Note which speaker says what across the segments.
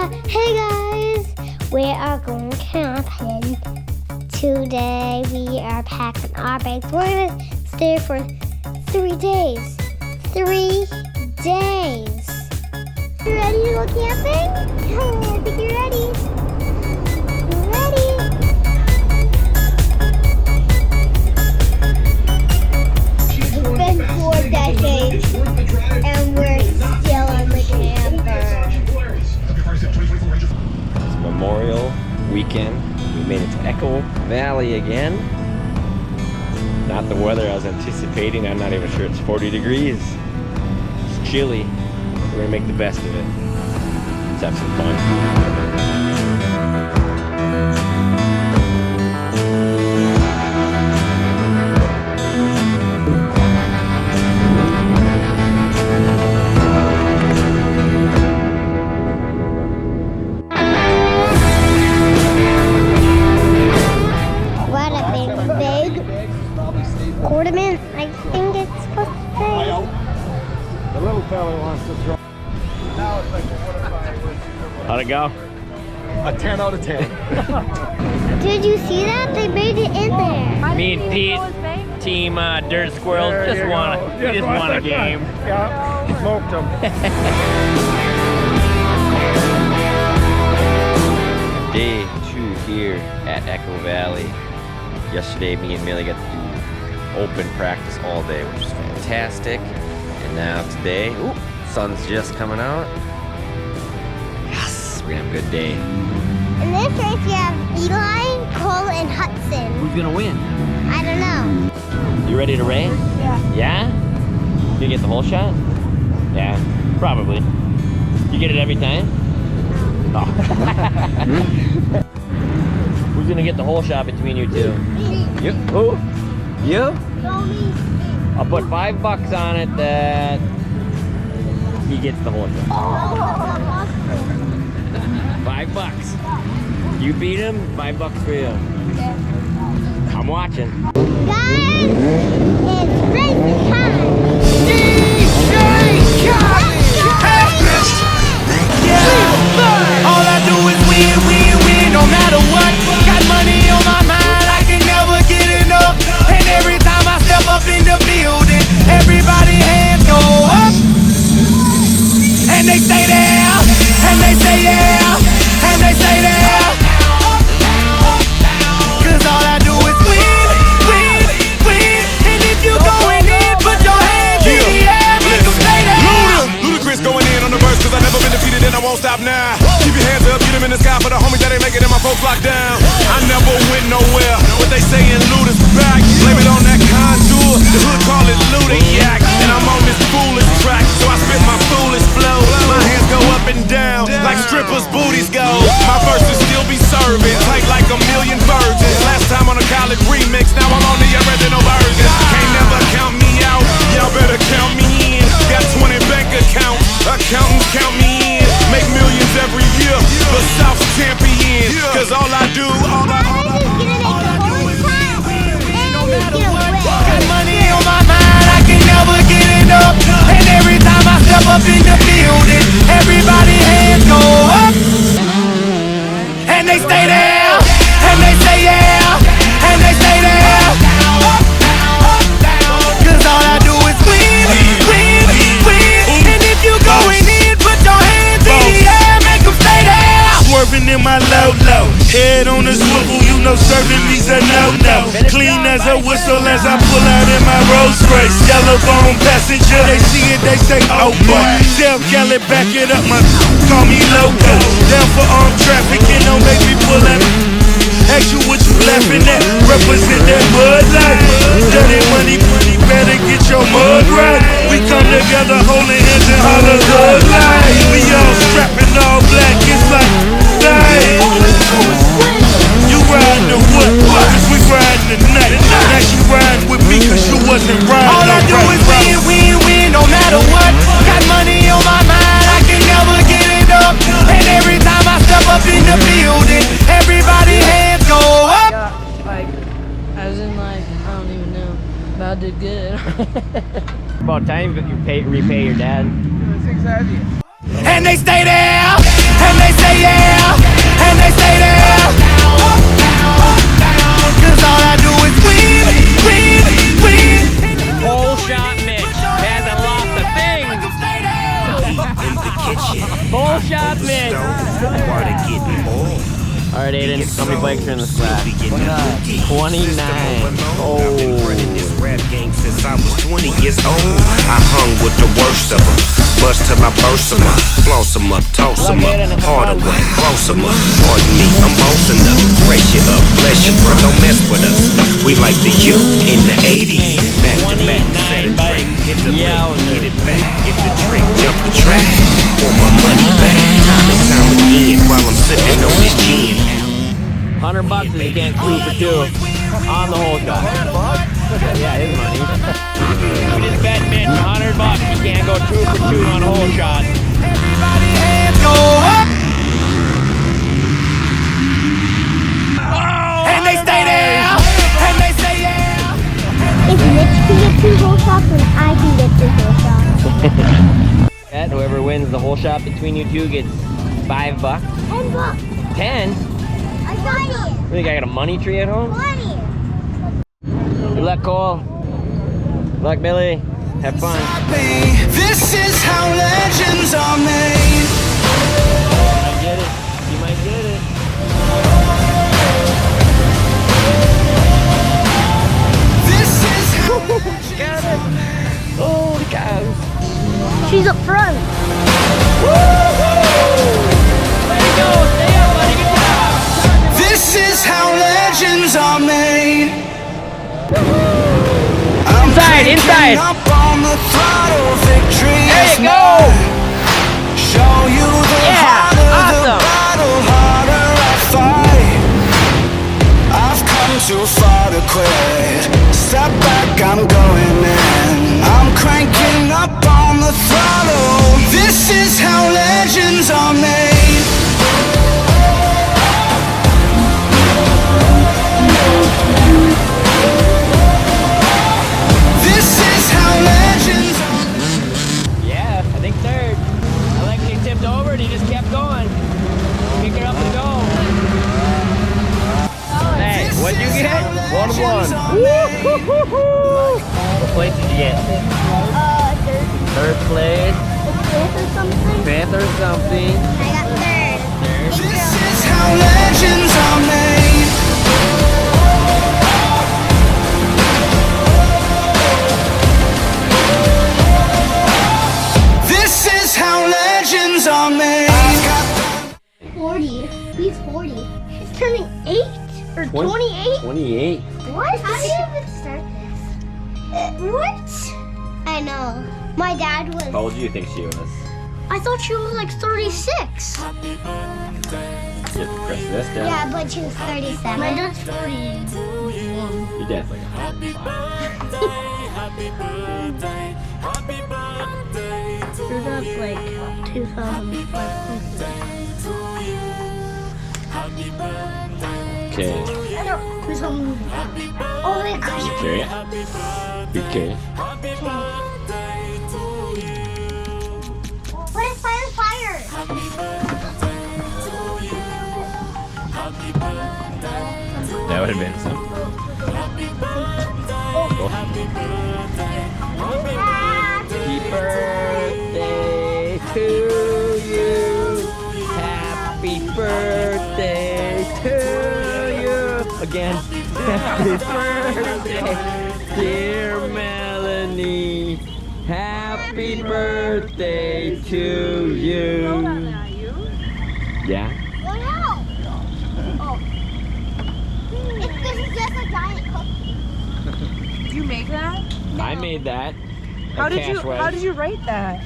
Speaker 1: Hey guys, we are going camping. Today we are packing our bags. We're gonna stay for 3 days. 3 days. You ready to go camping? I think you're ready. You ready? It's been 4 decades and we're still in the camper.
Speaker 2: It's Memorial Weekend. We made it to Echo Valley again. Not the weather I was anticipating. I'm not even sure it's 40 degrees. It's chilly. We're gonna make the best of it. Let's have some fun.
Speaker 1: Ornament, I think it's supposed to say.
Speaker 3: The little fella wants to throw. Now it's like,
Speaker 2: How'd it go?
Speaker 3: A 10 out of 10.
Speaker 1: Did you see that? They made it in there.
Speaker 2: Me and Pete, team Dirt Squirrels, we just won a game.
Speaker 3: Yeah, smoked them.
Speaker 2: Day 2 here at Echo Valley. Yesterday, me and Millie got to do open practice all day, which was fantastic. And now today, ooh, sun's just coming out. Yes, we're gonna have a good day.
Speaker 1: In this race, you have Eli, Cole, and Hudson.
Speaker 2: Who's gonna win?
Speaker 1: I don't know.
Speaker 2: You ready to race?
Speaker 1: Yeah.
Speaker 2: Yeah? You get the whole shot? Yeah, probably. You get it every time? Oh. Who's gonna get the whole shot between you two? You? Who? You? I'll put $5 on it that he gets the whole shot. $5. You beat him, $5 for you. I'm watching.
Speaker 1: Guys, it's racing time.
Speaker 4: All I do is win, win, win, no matter what. Got money on my mind, I can never get enough. And every time I step up in the building, everybody hands go up. And they stay there, and they say yeah, and they say there. Cause all I do is win, win, win. And if you going in, put your hands in the air, make them stay there.
Speaker 5: Ludacris going in on the verse, cause I never been defeated and I won't stop now. Keep your hands up, get them in the sky for the homies that ain't making it and my folks locked down. I never went nowhere, what they saying Luda's back. Blame it on that contour, the hood call it Ludiac. And I'm on this foolish track, so I spit my foolish flow. My hands go up and down, like strippers' booties go. My verses still be serving, tight like a million virgins. Last time on a college remix, now I'm on the original version. Can't never count me out, y'all better count me in. Got 20 bank accounts, accountants count me in. Make millions every year, the South champion. Cause all I do, all I do is win, win, win, no matter what.
Speaker 4: Got money on my mind, I can never get enough. And every time I step up in the building, everybody hands go up. And they stay there, and they say yeah, and they stay there. Cause all I do is win, win, win. And if you going in, put your hands in the air, make them stay there. Swerving in my low, head on the swivel, you know serving me's a no-no. Clean as a whistle as I pull out in my Rolls Royce. Yellow bone passenger, they see it, they say, oh boy. Tell Kelly, back it up, my call me loco. Down for armed trafficking, don't make me pull out. Ask you what you laughing at, represent that mud life. Dirty money, better get your mud right. We come together holding hands and holler good life. We all strapping all black, it's like, hey. You riding the what? Cause we riding tonight. Now she riding with me cause you wasn't riding. All I do is win, win, win, no matter what. Got money on my mind, I can never get it up. And every time I step up in the building, everybody hands go up.
Speaker 6: Yeah, like, as in like, I don't even know, but I did good.
Speaker 2: About time that you repay your dad.
Speaker 4: And they stay there, and they say yeah, and they stay there. Cause all I do is win, win, win.
Speaker 2: Whole shot Mitch hasn't lost a thing. Whole shot Mitch. Alright, Aiden, how many bikes are in this class? 29. Oh.
Speaker 7: Since I was 20 years old, I hung with the worst of them. Bust till I burst them up, floss them up, toss them up, hard away, close them up. Pardon me, I'm bossing up, brace you up, bless you, bro, don't mess with us. We like the youth in the 80s, back to back, set a drink, hit the link, get it back, get the drink, jump the track, pour my money back, time and time again, while I'm sipping on this gin.
Speaker 2: $100 if you can't crew for two on the whole shot. Yeah, his money. We just bet Mitch $100 he can't go 2 for 2 on a whole shot.
Speaker 4: And they stay there, and they say yeah.
Speaker 1: If Mitch can get 2 whole shots, then I can get 2 whole shots.
Speaker 2: Bet whoever wins the whole shot between you two gets $5.
Speaker 1: $10.
Speaker 2: 10?
Speaker 1: I got it.
Speaker 2: You think I got a money tree at home?
Speaker 1: Money.
Speaker 2: Good luck, Cole. Good luck, Billy. Have fun.
Speaker 4: This is how legends are made.
Speaker 2: You might get it. You might get it.
Speaker 4: This is how
Speaker 2: Got it. Holy cow.
Speaker 1: She's up front.
Speaker 2: There you go. Stay up, buddy. Good job.
Speaker 4: This is how legends are made. I'm
Speaker 2: Inside.
Speaker 4: up on the throttle, victory
Speaker 2: There
Speaker 4: is
Speaker 2: you go.
Speaker 4: mine. Show you the harder the
Speaker 2: awesome.
Speaker 4: battle, harder I fight. I've come too far to quit. Step back, I'm going in. I'm cranking up on the throttle. This is how legends are made. This is how legends are made.
Speaker 2: Yeah, I think third. I like when he tipped over and he just kept going. Pick it up and go. Hey, what'd you get? 1 of 1. What place did you get? Third place.
Speaker 1: Fifth or something.
Speaker 2: 5th or something.
Speaker 1: I got third.
Speaker 4: This is how legends are made. This is how legends are made.
Speaker 1: 40. He's 40. He's turning 8 or 28.
Speaker 2: 28.
Speaker 1: What? How did you even start this? What? I know. My dad was.
Speaker 2: How old do you think she was?
Speaker 1: I thought she was like 36.
Speaker 2: You have to press this down.
Speaker 1: Yeah, but she was 37. My dad's 41.
Speaker 2: Your dad's like 105.
Speaker 1: Your dad's like 2005.
Speaker 2: Okay.
Speaker 1: I don't. Who's home? Oh, wait, gosh.
Speaker 2: Okay. Okay.
Speaker 1: What is fire? Fire!
Speaker 2: That would have been something. Happy birthday to you. Happy birthday to you. Again. Happy birthday, dear Melanie. Happy birthday to you. Yeah.
Speaker 1: Oh no! Oh. It's because it's just a giant cookie.
Speaker 6: Did you make that?
Speaker 2: I made that.
Speaker 6: How did you write that?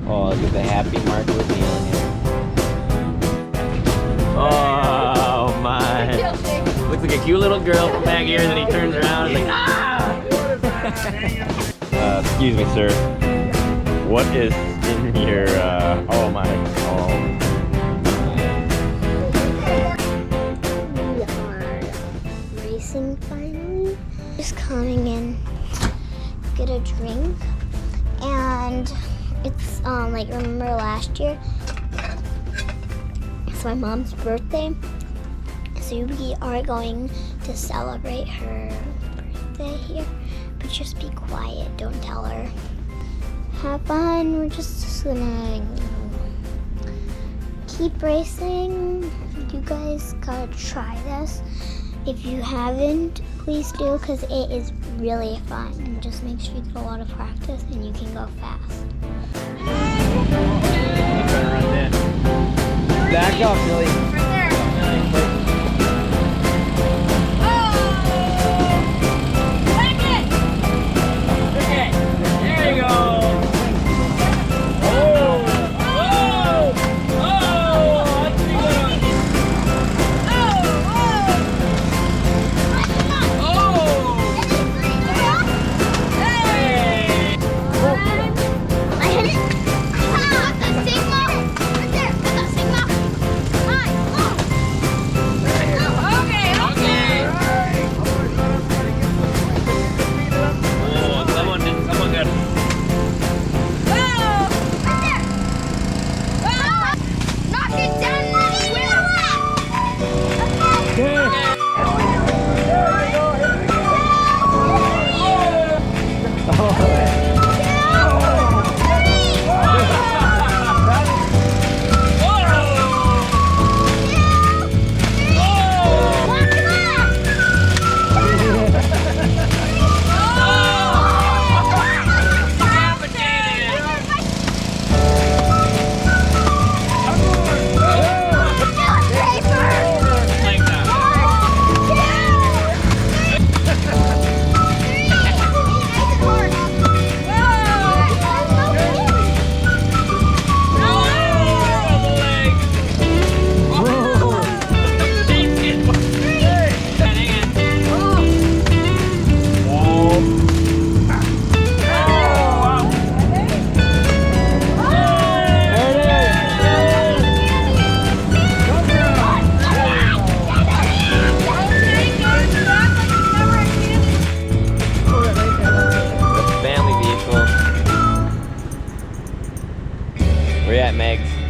Speaker 2: Oh, look at the happy mark with me on here. Oh my. Looks like a cute little girl from back here, and then he turns around and is like, ah! Excuse me, sir. What is in your, oh my, oh.
Speaker 1: We are racing finally. Just coming in, get a drink, and it's like remember last year my mom's birthday. So we are going to celebrate her birthday here. But just be quiet, don't tell her. Have fun, we're just gonna keep racing. You guys gotta try this. If you haven't, please do, because it is really fun. And just make sure you get a lot of practice and you can go fast.
Speaker 2: Back up, Billy. We're at Meg's.